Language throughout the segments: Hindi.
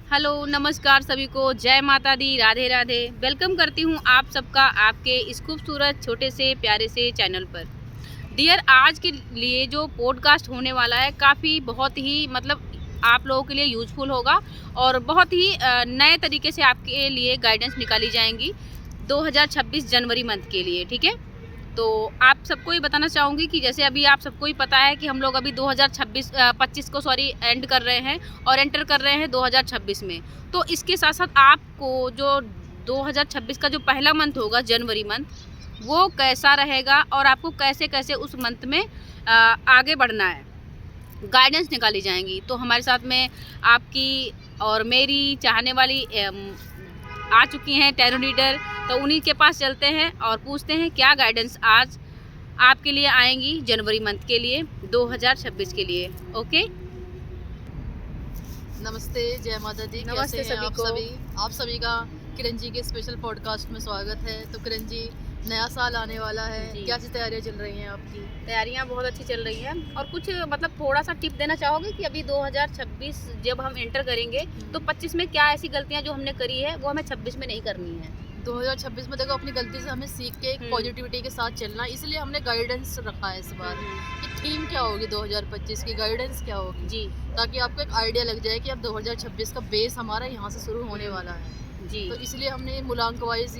हेलो नमस्कार सभी को, जय माता दी, राधे राधे। वेलकम करती हूँ आप सबका आपके इस खूबसूरत छोटे से प्यारे से चैनल पर। डियर, आज के लिए जो पॉडकास्ट होने वाला है काफ़ी बहुत ही आप लोगों के लिए यूजफुल होगा और बहुत ही नए तरीके से आपके लिए गाइडेंस निकाली जाएंगी 2026 जनवरी मंथ के लिए। ठीक है, तो आप सबको ये बताना चाहूँगी कि जैसे अभी आप सबको ही पता है कि हम लोग अभी 25 को एंड कर रहे हैं और एंटर कर रहे हैं 2026 में। तो इसके साथ साथ आपको जो 2026 का जो पहला मंथ होगा, जनवरी मंथ, वो कैसा रहेगा और आपको कैसे कैसे उस मंथ में आगे बढ़ना है, गाइडेंस निकाली जाएंगी। तो हमारे साथ में आपकी और मेरी चाहने वाली आ चुकी हैं टैरो रीडर, तो उन्हीं के पास चलते हैं और पूछते हैं क्या गाइडेंस आज आपके लिए आएंगी जनवरी मंथ के लिए 2026 के लिए। ओके, नमस्ते, जय माता दी। नमस्ते कैसे हैं सभी को। आप सभी का किरण जी के स्पेशल पॉडकास्ट में स्वागत है। तो किरण जी, नया साल आने वाला है, क्या सी तैयारियां चल रही हैं आपकी? तैयारियां बहुत अच्छी चल रही हैं और कुछ थोड़ा सा टिप देना चाहोगे कि अभी 2026 जब हम एंटर करेंगे तो 25 में क्या ऐसी गलतियां जो हमने करी है वो हमें 26 में नहीं करनी है। 2026 में देखो, अपनी गलती से हमें सीख के एक पॉजिटिविटी के साथ चलना, इसलिए हमने गाइडेंस रखा है इस बार कि थीम क्या होगी 2025 की, गाइडेंस क्या होगी जी, ताकि आपको एक आइडिया लग जाए कि अब 2026 का बेस हमारा यहाँ से शुरू होने वाला है जी। तो इसलिए हमने मूलांक वाइज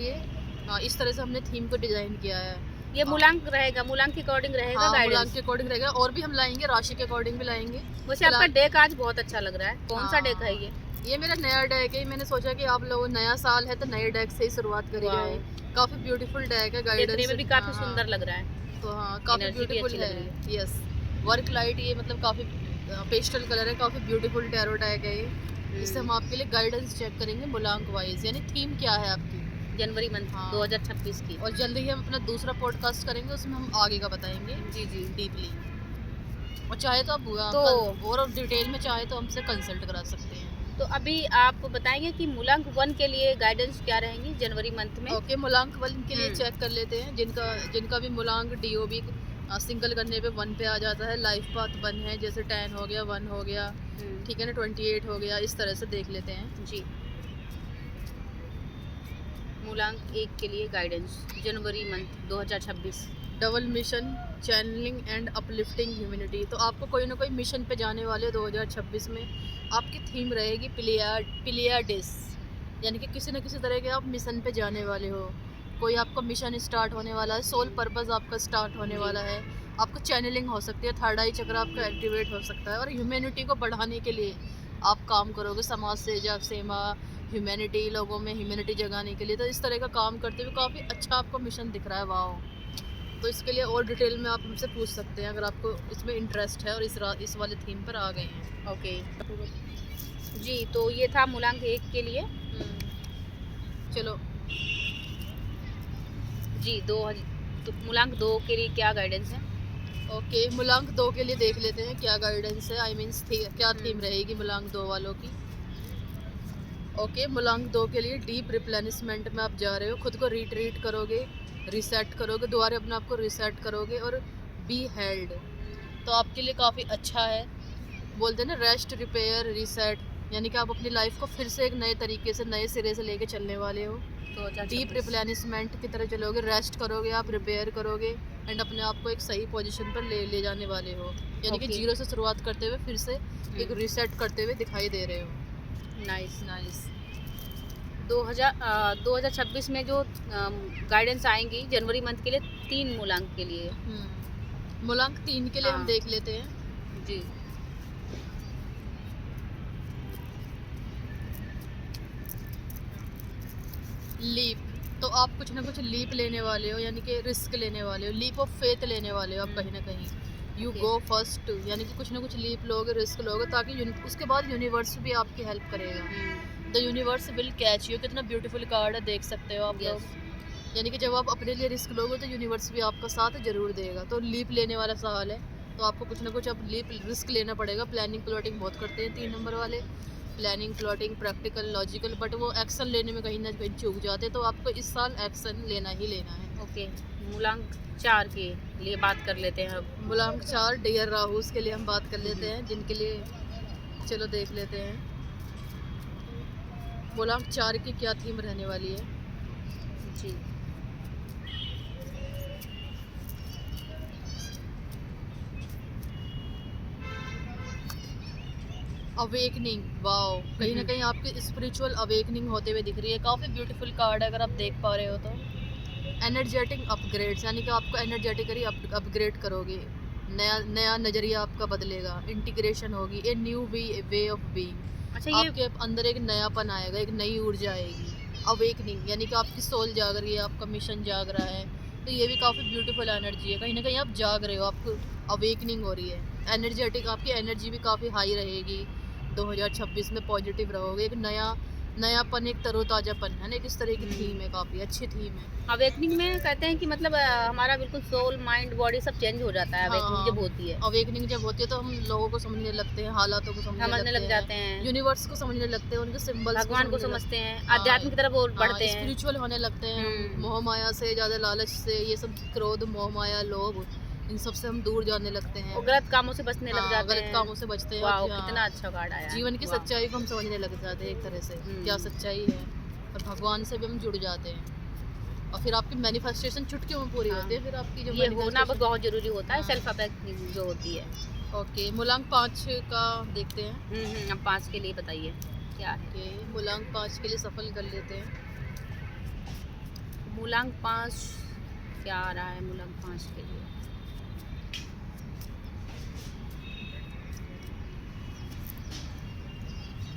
इस तरह से हमने थीम को डिजाइन किया है। ये मूलांक रहेगा, मूलांक के अकॉर्डिंग रहेगा। हाँ, मूलांक के अकॉर्डिंग रहेगा और भी हम लाएंगे, राशि के अकॉर्डिंग भी लाएंगे। वैसे आपका डेक आज बहुत अच्छा लग रहा है, कौन सा डेक है ये मेरा नया डेक है। मैंने सोचा कि आप लोग नया साल है तो नए डेक से ही शुरुआत करी जाए। काफी ब्यूटीफुल डेक है, गाइडेंस में भी काफी सुंदर लग रहा है। तो हाँ, काफी ब्यूटीफुल है। यस, वर्क लाइट, ये काफी पेस्टल कलर है, काफी ब्यूटीफुल टैरो डेक है ये। इससे हम आपके लिए गाइडेंस चेक करेंगे मूलांक वाइज, यानी थीम क्या है आपकी जनवरी मंथ 2026 की। और जल्दी ही हम अपना दूसरा पॉडकास्ट करेंगे, उसमें हम आगे का बताएंगे जी डीपली। और चाहे तो आप और डिटेल में चाहे तो हमसे कंसल्ट करा सकते हैं। तो अभी आप बताएंगे कि मूलांक 1 के लिए गाइडेंस क्या रहेंगी जनवरी मंथ में। ओके, मूलांक 1 के लिए चेक कर लेते हैं। जिनका भी मूलांक DOB सिंगल करने पे 1 पे आ जाता है, लाइफ पाथ 1 है, जैसे 10 हो गया, 1 हो गया, ठीक है ना, 28 हो गया, इस तरह से देख लेते हैं जी। मूलांक 1 के लिए गाइडेंस जनवरी month 2026। Double mission, channelling and uplifting humanity. तो आपको कोई ना कोई मिशन पे जाने वाले 2026 में। आपकी थीम रहेगी पिलियाडिस, यानी कि किसी न किसी तरह के आप मिशन पे जाने वाले हो। कोई आपका मिशन स्टार्ट होने वाला है, सोल पर्पस आपका स्टार्ट होने वाला है। आपको चैनलिंग हो सकती है, थर्ड आई चक्र आपका एक्टिवेट हो सकता है और ह्यूमैनिटी को बढ़ाने के लिए आप काम करोगे, समाज सेवा, ह्यूमैनिटी, लोगों में ह्यूमैनिटी जगाने के लिए। तो इस तरह का काम करते हुए काफ़ी अच्छा आपको मिशन दिख रहा है। वाह! तो इसके लिए और डिटेल में आप हमसे पूछ सकते हैं अगर आपको इसमें इंटरेस्ट है और इस वाले थीम पर आ गए हैं। ओके जी, तो ये था मूलांक 1 के लिए। चलो जी, तो मूलांक 2 के लिए क्या गाइडेंस है? ओके, मूलांक 2 के लिए देख लेते हैं क्या गाइडेंस है, आई मीन्स क्या थीम रहेगी मूलांक 2 वालों की। ओके, मूलांक 2 के लिए डीप रिप्लेनिशमेंट में आप जा रहे हो, खुद को रिट्रीट करोगे, रिसेट करोगे, दोबारा अपने आप को रिसेट करोगे और बी हेल्ड। तो आपके लिए काफ़ी अच्छा है। बोलते हैं ना, रेस्ट, रिपेयर, रिसेट, यानी कि आप अपनी लाइफ को फिर से एक नए तरीके से, नए सिरे से लेके चलने वाले हो। तो डीप रिप्लेनिशमेंट की तरह चलोगे, रेस्ट करोगे, आप रिपेयर करोगे एंड अपने आप को एक सही पोजीशन पर ले जाने वाले हो, यानी कि जीरो से शुरुआत करते हुए फिर से एक रिसेट करते हुए दिखाई दे रहे हो। नाइस। 2026 में जो गाइडेंस आएंगी जनवरी मंथ के लिए 3 मूलांक के लिए। मूलांक 3 के लिए हम देख लेते हैं जी। लीप, तो आप कुछ ना कुछ लीप लेने वाले हो, यानी कि रिस्क लेने वाले हो, लीप ऑफ फेथ लेने वाले हो आप कहीं ना कहीं। यू गो फर्स्ट, यानी कि कुछ ना कुछ लीप लोगे, रिस्क लोगे, ताकि उसके बाद यूनिवर्स भी आपकी हेल्प करेगा। The universe will catch you, कितना ब्यूटीफुल कार्ड है, देख सकते हो आप लोग। यानी कि जब आप अपने लिए रिस्क लोगे तो यूनिवर्स भी आपका साथ जरूर देगा। तो लीप लेने वाला सवाल है, तो आपको कुछ ना कुछ अब रिस्क लेना पड़ेगा। प्लानिंग प्लॉटिंग बहुत करते हैं 3 नंबर वाले, planning plotting, practical, logical, but वो एक्शन लेने में कहीं ना कहीं चूक जाते हैं। तो आपको इस साल एक्शन लेना ही लेना है। ओके, मूलांक 4 के लिए बात कर लेते हैं अब। मूलांक 4 डियर राहुस के लिए हम बात कर लेते हैं, जिनके लिए चलो देख लेते हैं। मूलांक 4 की क्या थीम रहने वाली है? जी। अवेकनिंग, वाओ, कहीं ना कहीं आपकी स्पिरिचुअल अवेकनिंग होते हुए दिख रही है। काफ़ी ब्यूटीफुल कार्ड है, अगर आप देख पा रहे हो तो। एनर्जेटिक अपग्रेड्स, यानी कि आपको एनर्जेटिकली अपग्रेड करोगे, नया नया नज़रिया आपका बदलेगा, इंटीग्रेशन होगी, a new way of being. अच्छा, ये आपके अंदर एक नयापन आएगा, एक नई ऊर्जा आएगी। अवेकनिंग यानी कि आपकी सोल जाग रही है, आपका मिशन जाग रहा है, तो ये भी काफ़ी ब्यूटीफुल एनर्जी है। कहीं ना कहीं आप जाग रहे हो, आपको अवेकनिंग हो रही है। एनर्जेटिक, आपकी एनर्जी भी काफ़ी हाई रहेगी। 2026 में पॉजिटिव रहोगे, एक नयापन, एक तरोताजापन है ना, इस तरह की थीम है, काफ़ी अच्छी थीम है। अवेकनिंग में कहते हैं कि मतलब हमारा बिल्कुल सोल, माइंड, बॉडी सब चेंज हो जाता है हाँ, अवेकनिंग जब होती है। अवेकनिंग जब होती है तो हम लोगों को समझने लगते हैं, हालातों को समझने लग जाते हैं, यूनिवर्स को समझने लगते हैं, उनके सिंबल्स भगवान को समझते हैं, आध्यात्म की तरफ और बढ़ते हैं, स्पिरिचुअल होने लगते हैं हम। मोह माया से, ज़्यादा लालच से, ये सब क्रोध, मोह माया, लोभ, इन सब से हम दूर जाने लगते हैं, और गलत कामों से बचने लग जाते गलत हैं। कामों से बचते हैं। वाओ, कितना अच्छा कार्ड आया है। जीवन की वाह। सच्चाई को हम समझने लग जाते हैं, एक तरह से क्या सच्चाई है, और भगवान से भी हम जुड़ जाते हैं, और फिर आपकी मैनिफेस्टेशन चुटकियों में पूरी होती है। फिर आपकी जो ये होना manifestation- बहुत जरूरी होता है, सेल्फ अवेकनिंग जो होती है। ओके, मूलांक 5 का देखते हैं। अब 5 के लिए बताइए क्या है। ओके, मूलांक 5 के लिए सफल कर लेते हैं। मूलांक 5 क्या आ रहा है मूलांक 5 के लिए?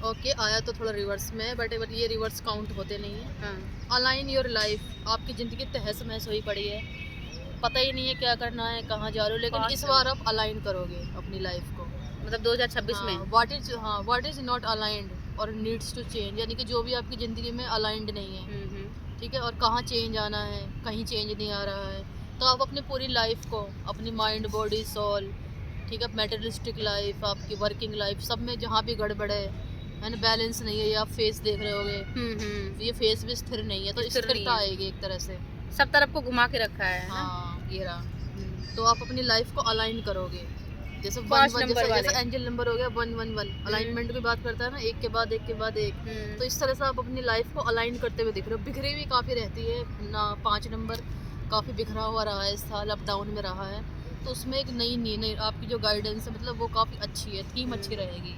ओके, आया तो थोड़ा रिवर्स में, बट ये रिवर्स काउंट होते नहीं है। हाँ। अलाइन योर लाइफ, आपकी ज़िंदगी तहस महस हुई पड़ी है, पता ही नहीं है क्या करना है, कहाँ जा रहे हो, लेकिन इस बार आप अलाइन करोगे अपनी लाइफ को। मतलब 2026 में। व्हाट इज नॉट अलाइंड और नीड्स टू चेंज, यानी कि जो भी आपकी ज़िंदगी में अलाइंड नहीं है, ठीक है, और कहाँ चेंज आना है, कहीं चेंज नहीं आ रहा है, तो आप अपनी पूरी लाइफ को, अपनी माइंड, बॉडी, सोल, ठीक है, मेटेरियलिस्टिक लाइफ, आपकी वर्किंग लाइफ, सब में जहाँ भी गड़बड़ है ना, बैलेंस नहीं है, ये आप फेस देख रहे होगे, ये फेस भी स्थिर नहीं है, तो स्थिरता आएगी एक तरह से, सब तरफ को घुमा के रखा है। हाँ, ये रहा। तो आप अपनी लाइफ को अलाइन करोगे, जैसे 5 1 नंबर वाले। जैसे एंजल नंबर हो गया 111, अलाइनमेंट की बात करता है ना, एक के बाद एक के बाद एक, तो इस तरह से आप अपनी लाइफ को अलाइन करते हुए दिख रहे हो। बिखरी हुई काफ़ी रहती है ना, 5 नंबर काफ़ी बिखरा हुआ रहा है इस साल, अप डाउन में रहा है, तो उसमें एक नई आपकी जो गाइडेंस है, मतलब वो काफ़ी अच्छी है, थीम अच्छी रहेगी।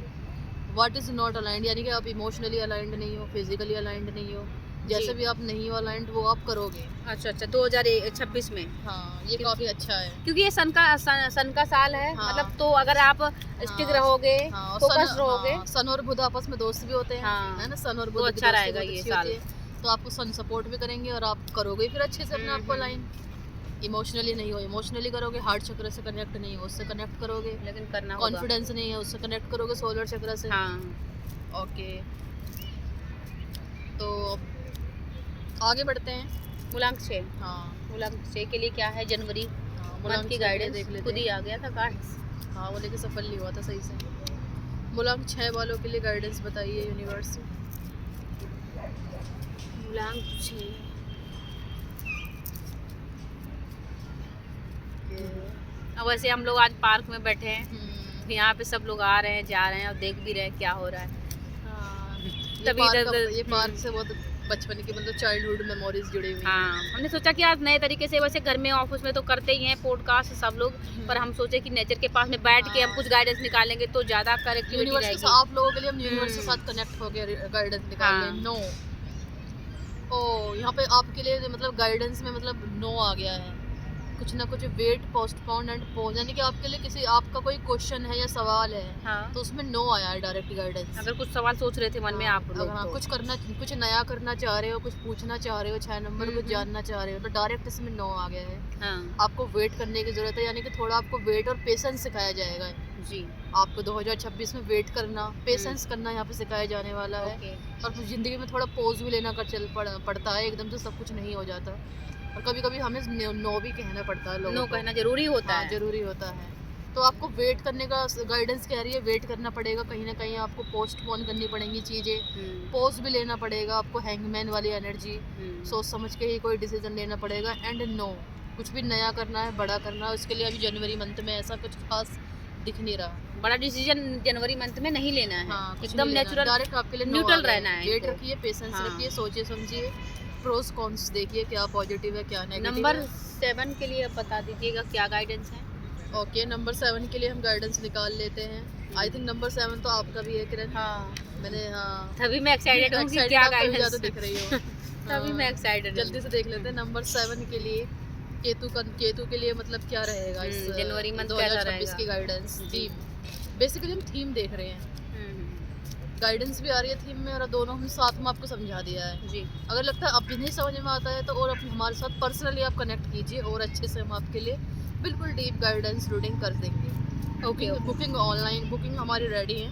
व्हाट इज़ नॉट अलाइंड, यानी कि आप इमोशनली अलाइंड नहीं हो, फिजिकली अलाइंड नहीं हो, जैसे भी आप नहीं हो अलाइंड, वो आप करोगे। अच्छा, 2026 में। हाँ, ये काफ़ी अच्छा है, क्योंकि ये सन का साल है। हाँ। मतलब तो अगर आप स्टिक रहोगे, फोकस रहोगे, सन और बुध आपस में दोस्त भी होते हैं, हाँ, है ना, सन और तो बुध अच्छा रहेगा ये साल। तो आपको सन सपोर्ट भी करेंगे और आप करोगे फिर अच्छे से अपने आप को अलाइन। इमोशनली नहीं हो, इमोशनली करोगे, हार्ट चक्र से कनेक्ट नहीं हो, उससे कनेक्ट करोगे, लेकिन करना होगा। कॉन्फिडेंस नहीं है, उससे कनेक्ट करोगे, सोलर चक्र से। हाँ। ओके, तो आगे बढ़ते हैं। मूलांक 6। हाँ, मूलांक 6 के लिए क्या है? जनवरी मूलांक की 6 गाइडेंस देख लेते खुद ही हैं। आ गया था कार्ड। हाँ, वो लेके सफल नहीं हुआ था सही से। मूलांक 6 वालों के लिए गाइडेंस बताइए यूनिवर्स। मूलांक 6 अब वैसे हम लोग आज पार्क में बैठे हैं, यहाँ पे सब लोग आ रहे हैं, जा रहे हैं, और देख भी रहे हैं क्या हो रहा है। तभी ये पार्क से बहुत बचपन की, मतलब चाइल्डहुड मेमोरीज जुड़ी हुई। हाँ, हमने सोचा कि आज नए तरीके से, वैसे घर में ऑफिस में तो करते ही हैं पॉडकास्ट सब लोग, पर हम सोचे कि नेचर के पास में बैठ के हम कुछ गाइडेंस निकालेंगे तो ज्यादा कनेक्टिविटी रहेगी। आप लोगों के लिए हम यूनिवर्स के साथ कनेक्ट हो गए, गाइडेंस निकाल लें। नो, ओ, यहाँ पे आपके लिए मतलब गाइडेंस में मतलब नो आ गया है, कुछ ना कुछ वेट, पोस्टपोन एंड पोज, यानी कि आपके लिए किसी आपका कोई क्वेश्चन है या सवाल है, हाँ। तो उसमें नो आया है, डायरेक्ट गाइडेंस। अगर कुछ सवाल सोच रहे थे मन में आप लोग, हाँ, तो कुछ नया करना चाह रहे हो, कुछ पूछना चाह रहे हो, 6 नंबर कुछ जानना चाह रहे हो, तो डायरेक्ट इसमें नो आ गया है। हाँ। आपको वेट करने की जरूरत है, यानी कि थोड़ा आपको वेट और पेशेंस सिखाया जाएगा जी। आपको 2026 में वेट करना, पेशेंस करना यहाँ पे सिखाया जाने वाला है। और कुछ ज़िंदगी में थोड़ा पॉज भी लेना पड़ता है, एकदम से सब कुछ नहीं हो जाता, और कभी कभी हमें नो भी कहना पड़ता है लोगों नो को। कहना जरूरी होता है। जरूरी होता है। तो आपको वेट करने का गाइडेंस कह रही है, वेट करना पड़ेगा, कहीं ना कहीं आपको पोस्टपोन करनी पड़ेंगी चीज़ें, पॉज भी लेना पड़ेगा आपको, हैंगमैन वाली एनर्जी, सोच समझ के ही कोई डिसीजन लेना पड़ेगा। एंड नो, कुछ भी नया करना है, बड़ा करना है, उसके लिए अभी जनवरी मंथ में ऐसा कुछ खास दिख नहीं रहा। बड़ा डिसीजन जनवरी मंथ में नहीं लेना है। हाँ, कुछ एकदम नहीं लेना, नेचुरल डायरेक्ट आपके लिए न्यूट्रल रहना है वेट इनको। रखिए, पेशेंस हाँ। रखिए, सोचिए समझिए, प्रोस कॉन्स देखिए, क्या पॉजिटिव है क्या नेगेटिव नंबर है। 7 के लिए बता दीजिएगा क्या गाइडेंस है। ओके, नंबर 7 के लिए हम गाइडेंस निकाल लेते हैं। आई थिंक नंबर 7 तो आपका भी है किरण। हाँ, मैंने तभी मैं एक्साइटेड हूँ कि excited क्या आप कभी गाइडेंस ज़्यादा दिख रही हो। तभी मैं हाँ, एक्साइटेड जल्दी से देख लेते हैं नंबर 7 के लिए केतु के लिए मतलब क्या रहेगा इस जनवरी मंथ कैसा 2026 रहेगा की गाइडेंस जी। थीम। बेसिकली हम थीम देख रहे हैं, गाइडेंस भी आ रही है थीम में, और दोनों हम साथ में आपको समझा दिया है। जी। अगर लगता है अब भी नहीं समझ में आता है तो और हमारे साथ पर्सनली आप कनेक्ट कीजिए और अच्छे से हम आपके लिए बिल्कुल डीप गाइडेंस रीडिंग कर देंगे। Okay, okay. Booking online booking हमारी रेडी है,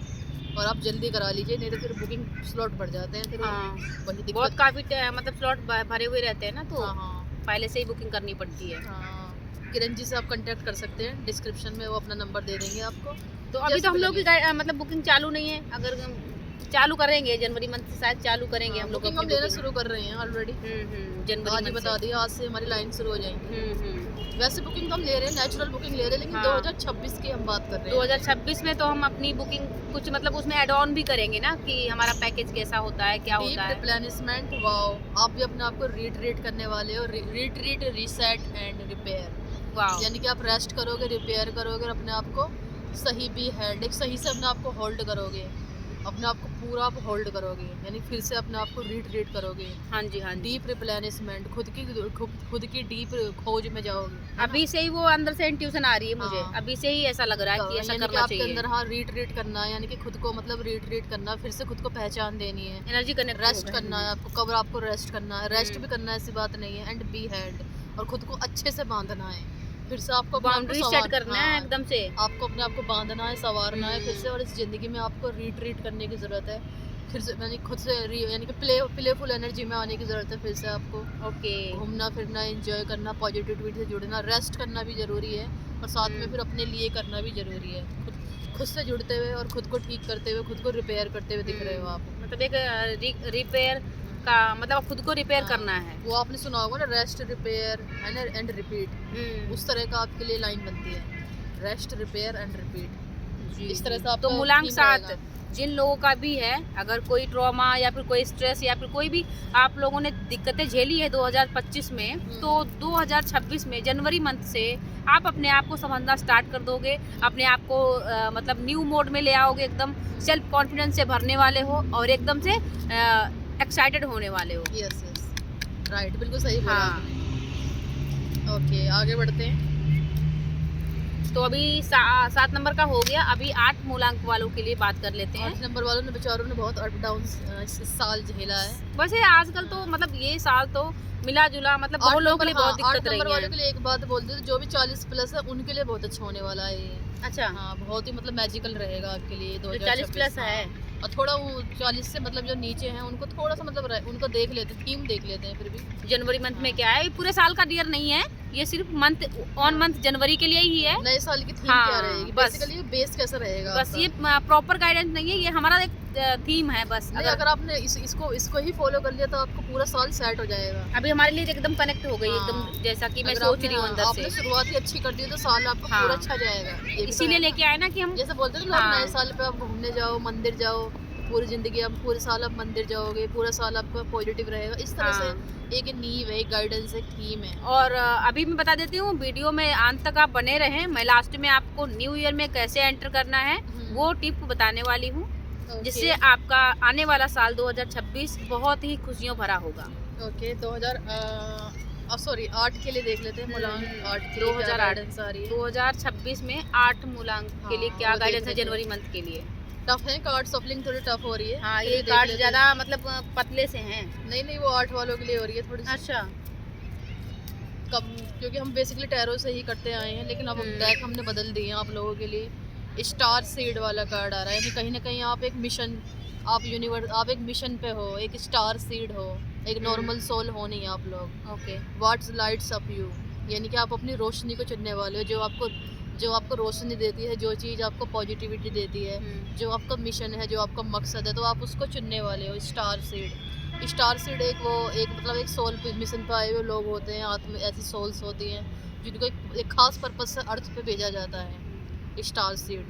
और आप जल्दी करा लीजिए, नहीं तो फिर बुकिंग स्लॉट बढ़ जाते हैं, फिर हाँ, वही दिक्कत। बहुत काफ़ी मतलब स्लॉट भरे हुए रहते हैं ना, तो हाँ हाँ पहले से ही बुकिंग करनी पड़ती है। हाँ, किरण जी से आप कांटेक्ट कर सकते हैं, डिस्क्रिप्शन में वो अपना नंबर दे देंगे आपको। तो अभी जैसे तो हम भी लोग की लगे। मतलब बुकिंग चालू नहीं है, अगर चालू करेंगे जनवरी मंथ से शायद चालू करेंगे हम लोग बुकिंग अपनी हम लेना booking। शुरू कर रहे हैं ऑलरेडी, जनवरी आज ही मंथ बता से। दिया, आज से हमारी लाइन शुरू हो जाएंगी। वैसे बुकिंग तो हम ले रहे हैं, नेचुरल बुकिंग ले रहे हैं, लेकिन हाँ। 2026 की हम बात कर रहे हैं। 2026 में तो हम अपनी बुकिंग कुछ मतलब उसमें ऐड ऑन भी करेंगे ना, कि हमारा पैकेज कैसा होता है, क्या होता है। रिप्लेनिशमेंट, वाओ, आप भी अपने आप को रीट्रीट करने वाले हो, रीट्रीट, रीसेट एंड रिपेयर। वाह, यानी कि आप रेस्ट करोगे, रिपेयर करोगे, और अपने आप को सही भी हेड एक सही से अपने आप को होल्ड करोगे, अपने आप को पूरा आप होल्ड करोगे, यानी फिर से अपने आप को रीट्रीट करोगे। हाँ जी, हाँ जी। डीप रिप्लेनिशमेंट, खुद की डीप खोज में जाओगे, है ना? अभी से ही वो अंदर से इंट्यूशन आ रही है मुझे, हाँ। अभी से ही ऐसा लग रहा है कि ऐसा यानी कि करना आपके चाहिए। अंदर हाँ रीट्रीट करना है, यानी कि खुद को मतलब रीट्रीट करना, फिर से खुद को पहचान देनी है, एनर्जी कनेक्ट रेस्ट करना है आपको, कब आपको रेस्ट करना है, रेस्ट भी करना है, ऐसी बात नहीं है, एंड बी हेड, और खुद को अच्छे से बांधना है, फिर से आपको अपने आप को बाउंड्री सेट संवार- करना है हाँ, एकदम से। आपको अपने आप को बांधना है, संवारना है फिर से, और इस जिंदगी में आपको रीट्रीट करने की जरूरत है, फिर से यानी खुद से यानी कि प्लेफुल एनर्जी में आने की जरूरत है, फिर से आपको ओके, घूमना फिरना, एंजॉय करना, पॉजिटिविटी से जुड़ना, रेस्ट करना भी जरूरी है, और साथ में फिर अपने लिए करना भी जरूरी है, खुद से जुड़ते हुए और खुद को ठीक करते हुए, खुद को रिपेयर करते हुए दिख रहे हो आप। मतलब एक रिपेयर का मतलब खुद को रिपेयर हाँ, करना है। वो आपने सुना होगा ना, रेस्ट, रिपेयर एंड रिपीट, उस तरह का आपके लिए लाइन बनती है, रेस्ट, रिपेयर एंड रिपीट। जी, इस तरह जी। से आपका तो मुलांक theme 7 रहेगा। जिन लोगों का भी है, अगर कोई ट्रॉमा या फिर कोई स्ट्रेस या फिर कोई भी आप लोगों ने दिक्कतें झेली है 2025 में, तो 2026 में जनवरी मंथ से आप अपने आप को समझना स्टार्ट कर दोगे, अपने आप को मतलब न्यू मोड में ले आओगे, एकदम सेल्फ कॉन्फिडेंस से भरने वाले हो और एकदम से एक्साइटेड होने वाले हो। यस यस, राइट, बिल्कुल सही बोला हाँ। आपने। ओके, आगे बढ़ते हैं। तो अभी 7 नंबर का हो गया, अभी 8 मूलांक वालों के लिए बात कर लेते हैं। 8 नंबर वालों ने बेचारों ने बहुत अप डाउन इस साल झेला है। वैसे आजकल तो मतलब ये साल तो मिला जुला मतलब बहुत लोगों के लिए बहुत दिक्कत 8 नंबर रही वालों है। के लिए एक बात बोल दूं, जो भी 40 प्लस है उनके लिए बहुत अच्छा होने वाला है ये। अच्छा, हाँ, बहुत ही मतलब मैजिकल रहेगा आपके लिए जो 2026। 40 प्लस है। और थोड़ा वो 40 से मतलब जो नीचे हैं उनको थोड़ा सा मतलब उनको देख लेते हैं, थीम देख लेते हैं फिर भी। जनवरी मंथ में क्या है, ये पूरे साल का डियर नहीं है, ये सिर्फ मंथ ऑन मंथ जनवरी के लिए ही है। नए साल की थीम हाँ, क्या रहेगी, बस। बेसिकली बेस कैसा रहेगा बस आपका? ये प्रॉपर गाइडेंस नहीं है, ये हमारा एक थीम है बस। नहीं, अगर आपने इसको ही फॉलो कर लिया तो आपको पूरा साल सेट हो जाएगा। अभी हमारे लिए एकदम कनेक्ट हो गई, हाँ। एकदम जैसा कि मैं अगर सोच आपने- रही हूँ हाँ, अंदर आपने से। शुरुआत ही अच्छी कर दी तो साल आपका हाँ। पूरा अच्छा जाएगा। ये भी तो इसीलिए है। लेके आए ना कि हम जैसे बोलते हैं ना लोग, हाँ। नए साल पे आप घूमने जाओ, मंदिर जाओ, पूरी जिंदगी आप पूरे साल आप मंदिर जाओगे, पूरा साल आपका पॉजिटिव रहेगा, इस तरह हाँ। से एक नींव है, एक गाइडेंस, एक थीम है। और अभी मैं बता देती हूँ, वीडियो में अंत तक आप बने रहें, मैं लास्ट में आपको न्यू ईयर में कैसे एंटर करना है वो टिप बताने वाली हूँ, जिससे आपका आने वाला साल 2026 बहुत ही खुशियों भरा होगा। ओके, 8 के लिए देख लेते हैं, मूलांक 8 के लिए 2008 क्या गाइडेंस आ रही है। 2026 में 8 मूलांक के लिए हाँ, क्या वो देख गाइडेंस है लेते हैं। जनवरी मंथ के लिए। टफ है, कार्ड सफलिंग थोड़ी टफ हो रही है। हाँ, फिर ये भी देख कार्ड लेते ज्यादा मतलब पतले से हैं। हैं। नहीं, वो 8 वालों के लिए हो रही है थोड़ी सी। अच्छा, कब, क्योंकि हम बेसिकली टैरो से ही करते आए हैं, लेकिन अब डेक हमने बदल दिए हैं आप लोगों के लिए। स्टार सीड वाला कार्ड आ रहा है, यानी कहीं ना कहीं आप एक मिशन, आप एक मिशन पे हो, एक स्टार सीड हो, एक नॉर्मल सोल हो नहीं आप लोग। Okay, what's lights up you, यानी कि आप अपनी रोशनी को चुनने वाले हो, जो आपको रोशनी देती है, जो चीज़ आपको पॉजिटिविटी देती है, जो आपका मिशन है, जो आपका मकसद है, तो आप उसको चुनने वाले हो। स्टार सीड एक मतलब एक सोल पे मिशन पे आए हुए लोग होते हैं, आत्म ऐसी सोल्स होती हैं जिनको एक खास पर्पस से अर्थ पे भेजा जाता है। स्टार सीड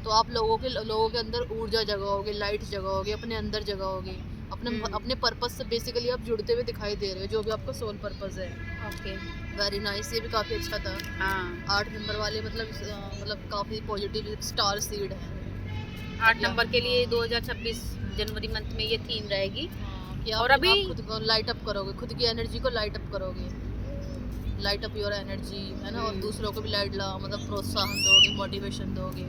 तो आप लोगों के अंदर ऊर्जा जगाओगे, लाइट जगाओगे, अपने अंदर जगाओगे, अपने पर्पस से बेसिकली आप जुड़ते हुए दिखाई दे रहे हो, जो भी आपका सोल पर्पस है। ओके। वेरी नाइस, ये भी काफ़ी अच्छा था। हाँ, 8 नंबर वाले मतलब काफ़ी पॉजिटिव स्टार सीड है। 8 नंबर के लिए 2026 जनवरी मंथ में ये थीम रहेगी। कि और आप अभी खुद को लाइट अप करोगे, खुद की एनर्जी को लाइट अप करोगे, लाइट अप योर एनर्जी, है ना। और दूसरों को भी लाइट ला मतलब प्रोत्साहन दोगे, मोटिवेशन दोगे,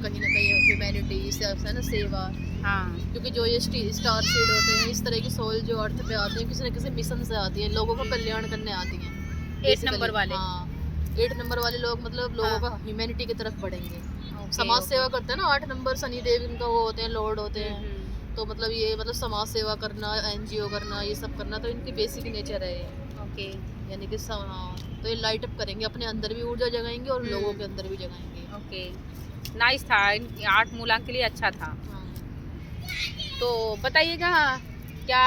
कहीं ना कहीं ह्यूमैनिटी है ना, सेवा। हाँ, क्योंकि जो ये स्टार सीड होते हैं, इस तरह की सोल जो अर्थ पे आते हैं, किसी न किसी मिशन से आती हैं, लोगों का कल्याण करने आती हैं। 8 नंबर वाले। हाँ, 8 नंबर वाले लोग मतलब लोगों हाँ। का ह्यूमैनिटी की तरफ बढ़ेंगे, ओके, समाज ओके। सेवा करते हैं ना। 8 नंबर शनि देव इनका वो होते हैं, लॉर्ड होते हैं। हम्म, तो मतलब ये मतलब समाज सेवा करना, एनजीओ करना, ये सब करना, तो इनकी बेसिक नेचर है ये। ओके। यानी कि हाँ, तो ये लाइट अप करेंगे, अपने अंदर भी ऊर्जा जगाएंगे और लोगों के अंदर भी जगाएंगे। ओके, नाइस था। 8 मूलांक के लिए अच्छा था। हाँ। तो बताइएगा क्या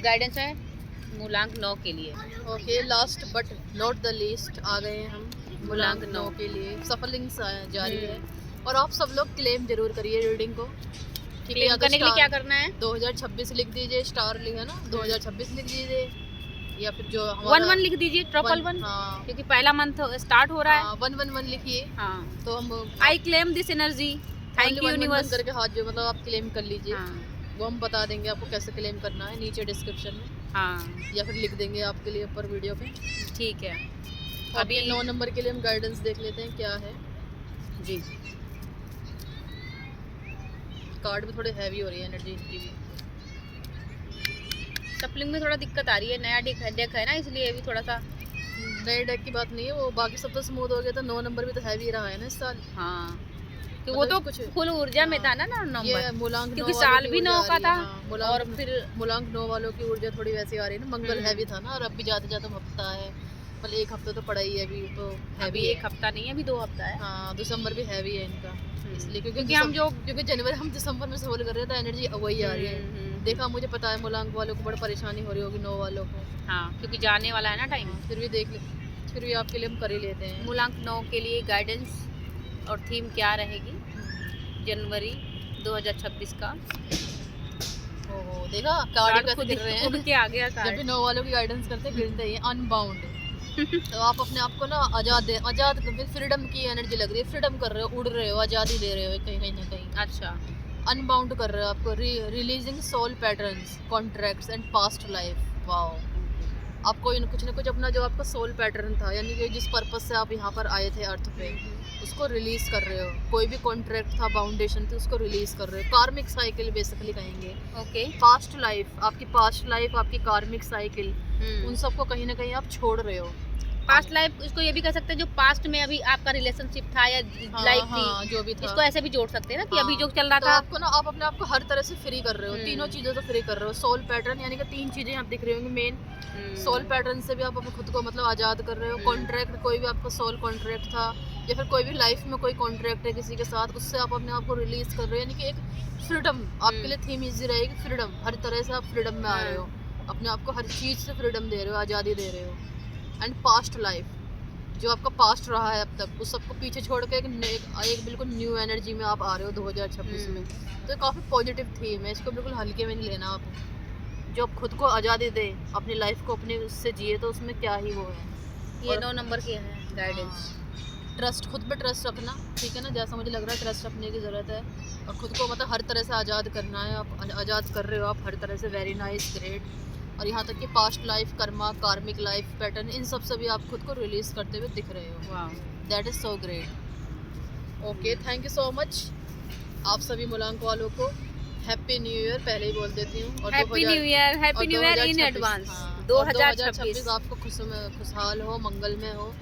गाइडेंस है मूलांक 9 के लिए। Okay, last but not the least आ गए हैं हम मूलांक 9 9 के लिए। सफल लिंक्स जारी है और आप सब लोग क्लेम जरूर करिए रीडिंग को, ठीक है। क्लेम करने के लिए क्या करना है? 2026 लिख दीजिए, स्टार लिखा ना, 2026 लिख दीजिए, या फिर जो 1 लिख दीजिए, ट्रिपल 1, हाँ, क्योंकि पहला मंथ स्टार्ट हो रहा है। 111 लिखिए। हाँ, तो हम I claim this energy, thank you universe करके हाथ जो मतलब आप क्लेम कर लीजिए। हाँ, वो हम बता देंगे आपको कैसे क्लेम करना है नीचे डिस्क्रिप्शन में, हाँ, या फिर लिख देंगे आपके लिए ऊपर वीडियो पे। ठीक है। अभी 9 नंबर के लिए हम गाइडेंस देख लेते हैं क्या है जी। कार्ड भी थोड़े हैवी हो रही है एनर्जी इनकी भी। सप्लिंग में थोड़ा दिक्कत आ रही है, नया डेक है ना, इसलिए भी थोड़ा सा। नए डेक की बात नहीं है, वो बाकी सब तो स्मूथ हो गया, तो 9 नंबर भी तो हैवी रहा है ना इस साल। हाँ, कि वो तो कुछ फुल ऊर्जा में था ना ये नंबर, मूलांक क्योंकि 9 साल वालों भी की 9 ऊर्जा का आ रही है। था। हाँ, और फिर मूलांक 9 वालों की ऊर्जा थोड़ी वैसी आ रही है ना। मंगल हैवी था ना, और अब भी जाते जाते हफ्ता है, मतलब एक हफ्ता तो पड़ा ही है अभी, तो अभी हैवी 1 हफ्ता नहीं है, अभी 2 हफ्ता है। हाँ, दिसंबर भी हैवी है इनका, इसलिए क्योंकि हम जो क्योंकि जनवरी हम दिसंबर में सोल कर रहे हैं, तो एनर्जी वही आ रही है। देखा, मुझे पता है मूलांक वालों को बड़ी परेशानी हो रही होगी, 9 वालों को। हाँ, क्योंकि जाने वाला है ना टाइम। फिर भी फिर भी आपके लिए हम कर ही लेते हैं। मूलांक 9 के लिए गाइडेंस और थीम क्या रहेगी जनवरी 2026 का? ओहो, देखा कार्ड कैसे गिर रहे हैं। उड़ के आ गया जब कार्ड। भी 9 वालों की गाइडेंस करते हैं, गिरते ही अनबाउंड। तो आप अपने आप को ना आजाद फ्रीडम की एनर्जी लग रही है, फ्रीडम कर रहे हो, उड़ रहे हो, आज़ादी दे रहे हो कहीं कहीं ना कहीं। अच्छा। अनबाउंड कर रहे हो आपको, releasing soul patterns, contracts and past life. Wow, आपको कुछ ना कुछ अपना जो आपका सोल पैटर्न था, यानी कि जिस पर्पस से आप यहाँ पर आए थे अर्थ पे, उसको रिलीज कर रहे हो। कोई भी कॉन्ट्रैक्ट था, बाउंडेशन थी, उसको रिलीज कर रहे हो। कार्मिक साइकिल बेसिकली कहेंगे। ओके। पास्ट लाइफ, आपकी कार्मिक साइकिल, उन सबको कहीं ना कहीं आप छोड़ रहे हो। पास्ट लाइफ, इसको ये भी कह सकते हैं जो पास्ट में अभी आपका रिलेशनशिप था या लाइफ थी, जो भी था, इसको ऐसे भी जोड़ सकते हैं ना कि अभी जो चल रहा तो था। आपको ना, आप अपने आप को हर तरह से फ्री कर रहे हो, तीनों चीज़ों से फ्री कर रहे हो। सोल पैटर्न यानी कि 3 चीज़ें आप दिख रही होंगी मेन। सोल पैटर्न से भी आप अपने खुद को मतलब आज़ाद कर रहे हो। कॉन्ट्रैक्ट, कोई भी आपका सोल कॉन्ट्रैक्ट था, या फिर कोई भी लाइफ में कोई कॉन्ट्रैक्ट है किसी के साथ, उससे आप अपने आप को रिलीज कर रहे हो। यानी कि एक फ्रीडम आपके लिए थीम इजी रहेगी। फ्रीडम, हर तरह से आप फ्रीडम में आ रहे हो, अपने आप को हर चीज़ से फ्रीडम दे रहे हो, आज़ादी दे रहे हो। एंड पास्ट लाइफ, जो आपका पास्ट रहा है अब तक, उस सबको पीछे छोड़ के एक बिल्कुल न्यू एनर्जी में आप आ रहे हो 2026 में। तो ये काफ़ी पॉजिटिव थीम है, इसको बिल्कुल हल्के में नहीं लेना आप। जो आप खुद को आज़ादी दे, अपनी लाइफ को अपने उससे जिए, तो उसमें क्या ही वो है। ये 9 नंबर के है गाइडेंस। ट्रस्ट, खुद पे ट्रस्ट रखना, ठीक है ना। जैसा मुझे लग रहा है ट्रस्ट रखने की ज़रूरत है, और खुद को मतलब हर तरह से आज़ाद करना है। आप आज़ाद कर रहे हो आप हर तरह से। Very nice, great. और यहाँ तक कि पास्ट लाइफ, कर्मा, कार्मिक लाइफ पैटर्न, इन सब से भी आप खुद को रिलीज करते हुए दिख रहे हो। वाह, that is so great. Okay, thank you so much आप सभी मूलांक वालों को। हैप्पी न्यू ईयर पहले ही बोल देती हूँ। और happy new year in advance. 2026 आपको खुशहाल हो, मंगल में हो।